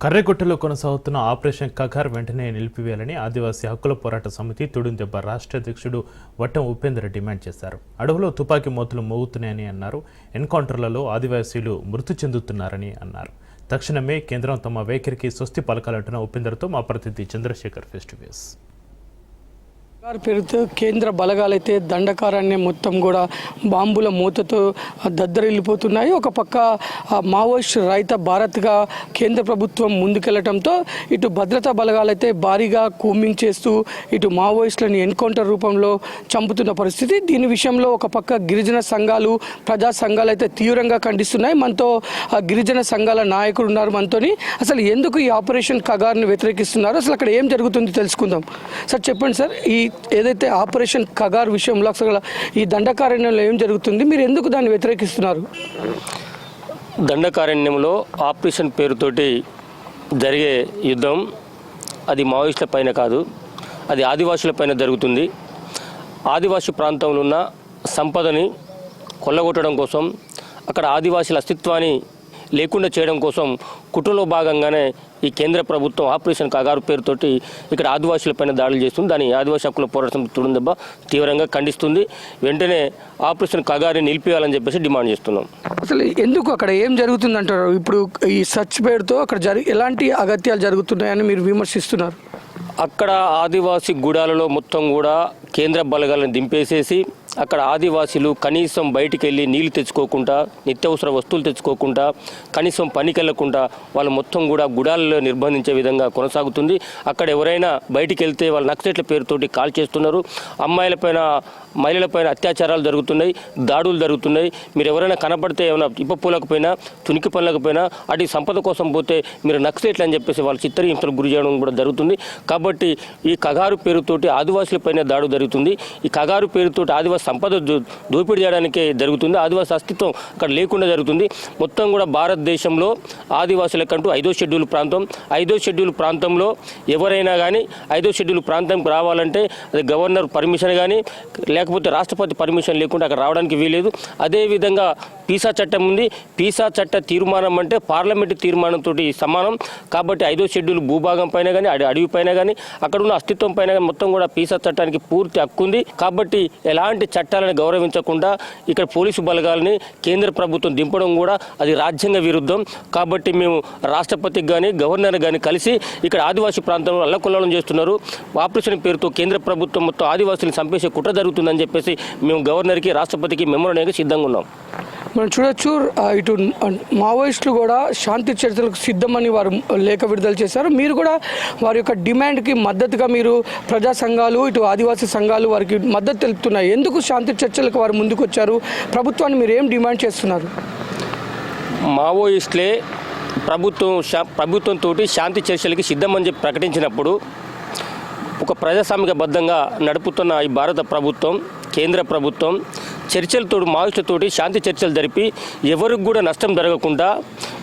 కర్రెగుట్టలో కొనసాగుతున్న ఆపరేషన్ కగార్ వెంటనే నిలిపివేయాలని ఆదివాసీ హక్కుల పోరాట సమితి తుడుందెబ్బ రాష్ట్ర అధ్యక్షుడు వట్టం ఉపేందర్ డిమాండ్ చేశారు. అడవులో తుపాకీ మూతలు మోగుతున్నాయని అన్నారు. ఎన్కౌంటర్లలో ఆదివాసీలు మృతి చెందుతున్నారని అన్నారు. తక్షణమే కేంద్రం తమ వైఖరికి స్వస్తి పలకాలంటున్న ఉపేందర్తో మా ప్రతినిధి చంద్రశేఖర్ ఫేస్ టు ఫేస్. పేరుతో కేంద్ర బలగాలైతే దండకారాన్ని మొత్తం కూడా బాంబుల మూతతో దద్దరిల్లిపోతున్నాయి. ఒక పక్క మావోయిస్ట్ రహిత భారత్గా కేంద్ర ప్రభుత్వం ముందుకెళ్లడంతో ఇటు భద్రతా బలగాలైతే భారీగా కూంబింగ్ చేస్తూ ఇటు మావోయిస్టులను ఎన్కౌంటర్ రూపంలో చంపుతున్న పరిస్థితి. దీని విషయంలో ఒక పక్క గిరిజన సంఘాలు, ప్రజా సంఘాలు అయితే తీవ్రంగా ఖండిస్తున్నాయి. మనతో గిరిజన సంఘాల నాయకుడు ఉన్నారు మనతోని. అసలు ఎందుకు ఈ ఆపరేషన్ కగార్ని వ్యతిరేకిస్తున్నారు, అసలు అక్కడ ఏం జరుగుతుంది తెలుసుకుందాం. సార్ చెప్పండి సార్, ఈ ఏదైతే ఆపరేషన్ కగార్ విషయంలో అసలు ఈ దండకారణ్యంలో ఏం జరుగుతుంది, మీరు ఎందుకు దాన్ని వ్యతిరేకిస్తున్నారు? దండకారణ్యంలో ఆపరేషన్ పేరుతోటి జరిగే యుద్ధం అది మావోయిస్టుల పైన కాదు, అది ఆదివాసుల పైన జరుగుతుంది. ఆదివాసీ ప్రాంతంలో ఉన్న సంపదని కొల్లగొట్టడం కోసం, అక్కడ ఆదివాసీల అస్తిత్వాన్ని లేకుండా చేయడం కోసం కుట్రలో భాగంగానే ఈ కేంద్ర ప్రభుత్వం ఆపరేషన్ కగారు పేరుతోటి ఇక్కడ ఆదివాసులపైన దాడులు చేస్తుంది. దాని ఆదివాసీ హక్కుల పోరాట సమితి తుడుందెబ్బ తీవ్రంగా ఖండిస్తుంది. వెంటనే ఆపరేషన్ కగారిని నిలిపేయాలని చెప్పేసి డిమాండ్ చేస్తున్నాం. అసలు ఎందుకు అక్కడ ఏం జరుగుతుందంటారు? ఇప్పుడు ఈ సర్చ్ పేరుతో అక్కడ ఎలాంటి అగత్యాలు జరుగుతున్నాయని మీరు విమర్శిస్తున్నారు? అక్కడ ఆదివాసీ గుడాలలో మొత్తం కూడా కేంద్ర బలగాలను దింపేసేసి అక్కడ ఆదివాసీలు కనీసం బయటికి వెళ్ళి నీళ్లు తెచ్చుకోకుండా, నిత్యావసర వస్తువులు తెచ్చుకోకుండా, కనీసం పనికి వెళ్లకుండా వాళ్ళు మొత్తం కూడా గుడాలలో నిర్బంధించే విధంగా కొనసాగుతుంది. అక్కడ ఎవరైనా బయటికి వెళ్తే వాళ్ళ నక్సలైట్ల పేరుతోటి కాల్ చేస్తున్నారు. అమ్మాయిలపైన, మహిళలపైన అత్యాచారాలు జరుగుతున్నాయి, దాడులు జరుగుతున్నాయి. మీరు ఎవరైనా కనపడితే ఏమైనా ఇప్పపోలేకపోయినా, తునికి పనలేకపోయినా అటు సంపద కోసం పోతే మీరు నక్సలైట్లు అని చెప్పేసి వాళ్ళు చిత్రహింసలకు గురి చేయడం కూడా జరుగుతుంది. కాబట్టి ఈ కగారు పేరుతోటి ఆదివాసులపైన దాడు జరుగుతుంది. ఈ కగారు పేరుతోటి ఆదివాసీ సంపద దోపిడీ చేయడానికే జరుగుతుంది. ఆదివాసీ అస్తిత్వం అక్కడ లేకుండా జరుగుతుంది. మొత్తం కూడా భారతదేశంలో ఆదివాసులకంటూ 5వ షెడ్యూల్ ప్రాంతం, 5వ షెడ్యూల్ ప్రాంతంలో ఎవరైనా కానీ 5వ షెడ్యూల్ ప్రాంతంకి రావాలంటే అది గవర్నర్ పర్మిషన్ కానీ లేకపోతే రాష్ట్రపతి పర్మిషన్ లేకుండా అక్కడ రావడానికి వీలేదు. అదేవిధంగా పీసా చట్టం ఉంది. పీసా చట్ట తీర్మానం అంటే పార్లమెంటు తీర్మానంతో సమానం. కాబట్టి 5వ షెడ్యూల్ భూభాగం పైన కానీ, అడవి పైన కానీ, అక్కడ ఉన్న అస్తిత్వం పైన కానీ మొత్తం కూడా పీసా చట్టానికి పూర్తి హక్కు ఉంది. కాబట్టి ఎలాంటి చట్టాలను గౌరవించకుండా ఇక్కడ పోలీసు బలగాలని కేంద్ర ప్రభుత్వం దింపడం కూడా అది రాజ్యాంగ విరుద్ధం. కాబట్టి మేము రాష్ట్రపతికి కానీ, గవర్నర్ కానీ కలిసి ఇక్కడ ఆదివాసీ ప్రాంతంలో అల్లకొల్లం చేస్తున్నారు. ఆపరేషన్ పేరుతో కేంద్ర ప్రభుత్వం మొత్తం ఆదివాసులను చంపేసే కుట్ర జరుగుతుందని చెప్పేసి మేము గవర్నర్కి, రాష్ట్రపతికి మెమోరాండం సిద్ధంగా ఉన్నాం. మనం చూడొచ్చు, ఇటు మావోయిస్టులు కూడా శాంతి చర్చలకు సిద్ధమని వారు లేఖ విడుదల చేశారు. మీరు కూడా వారి యొక్క డిమాండ్కి మద్దతుగా మీరు ప్రజా సంఘాలు, ఇటు ఆదివాసీ సంఘాలు వారికి మద్దతు తెలుపుతున్నాయి. ఎందుకు శాంతి చర్చలకు వారు ముందుకు వచ్చారు? ప్రభుత్వాన్ని మీరు ఏం డిమాండ్ చేస్తున్నారు? మావోయిస్టులే ప్రభుత్వంతో శాంతి చర్చలకి సిద్ధమని చెప్పి ప్రకటించినప్పుడు ఒక ప్రజాస్వామికబద్ధంగా నడుపుతున్న ఈ భారత ప్రభుత్వం, కేంద్ర ప్రభుత్వం చర్చలతో, మావోయిస్టులతోటి శాంతి చర్చలు జరిపి ఎవరికి కూడా నష్టం జరగకుండా,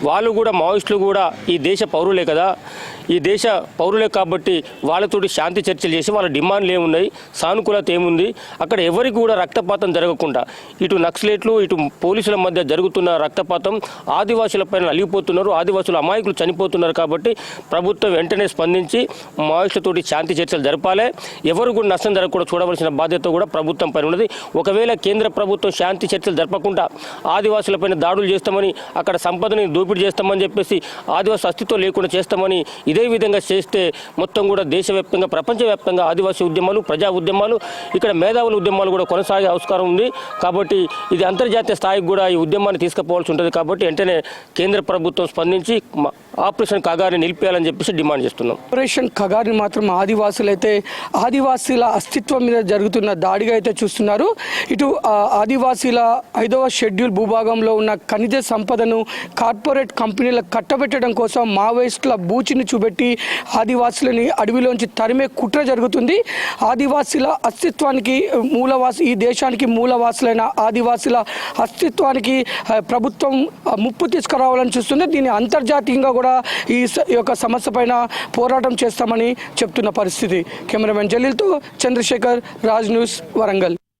వాళ్ళు కూడా మావోయిస్టులు కూడా ఈ దేశ పౌరులే కదా, ఈ దేశ పౌరులే కాబట్టి వాళ్ళతోటి శాంతి చర్చలు చేసి వాళ్ళ డిమాండ్లు ఏమున్నాయి, సానుకూలత ఏముంది, అక్కడ ఎవరికి కూడా రక్తపాతం జరగకుండా, ఇటు నక్సలైట్లు ఇటు పోలీసుల మధ్య జరుగుతున్న రక్తపాతం, ఆదివాసులపైన నలిగిపోతున్నారు, ఆదివాసులు అమాయకులు చనిపోతున్నారు. కాబట్టి ప్రభుత్వం వెంటనే స్పందించి మావోయిస్టులతోటి శాంతి చర్చలు జరపాలి. ఎవరు కూడా నష్టం జరగకుండా చూడవలసిన బాధ్యత కూడా ప్రభుత్వం పైన ఉన్నది. ఒకవేళ కేంద్ర ప్రభుత్వం శాంతి చర్చలు జరపకుండా ఆదివాసులపైన దాడులు చేస్తామని, అక్కడ సంపదని దోపిడీ చేస్తామని చెప్పేసి ఆదివాసీ అస్తిత్వం లేకుండా చేస్తామని ఇదే విధంగా చేస్తే మొత్తం కూడా దేశవ్యాప్తంగా, ప్రపంచవ్యాప్తంగా ఆదివాసీ ఉద్యమాలు, ప్రజా ఉద్యమాలు, ఇక్కడ మేధావుల ఉద్యమాలు కూడా కొనసాగే ఆస్కారం ఉంది. కాబట్టి ఇది అంతర్జాతీయ స్థాయికి కూడా ఈ ఉద్యమాన్ని తీసుకుపోవాల్సి ఉంటుంది. కాబట్టి వెంటనే కేంద్ర ప్రభుత్వం స్పందించి ఆపరేషన్ కగారిని నిలిపేయాలని చెప్పేసి డిమాండ్ చేస్తున్నాం. ఆపరేషన్ కగారిని మాత్రం ఆదివాసీల అస్తిత్వం మీద జరుగుతున్న దాడిగా అయితే చూస్తున్నారు. ఇటు ఆదివాసీల 5వ షెడ్యూల్ భూభాగంలో ఉన్న ఖనిజ సంపదను కార్పొరేట్ కంపెనీలకు కట్టబెట్టడం కోసం మావోయిస్టుల బూచిని చూపెట్టి ఆదివాసులని అడవిలోంచి తరిమే కుట్ర జరుగుతుంది. ఆదివాసీల అస్తిత్వానికి ఈ దేశానికి మూలవాసులైన ఆదివాసీల అస్తిత్వానికి ప్రభుత్వం ముప్పు తీసుకురావాలని చూస్తుంది. దీన్ని అంతర్జాతీయంగా కూడా ఈ యొక్క సమస్య పైన పోరాటం చేస్తామని చెప్తున్న పరిస్థితి. కెమెరామెన్ జలీల్తో చంద్రశేఖర్, రాజ్ న్యూస్, వరంగల్.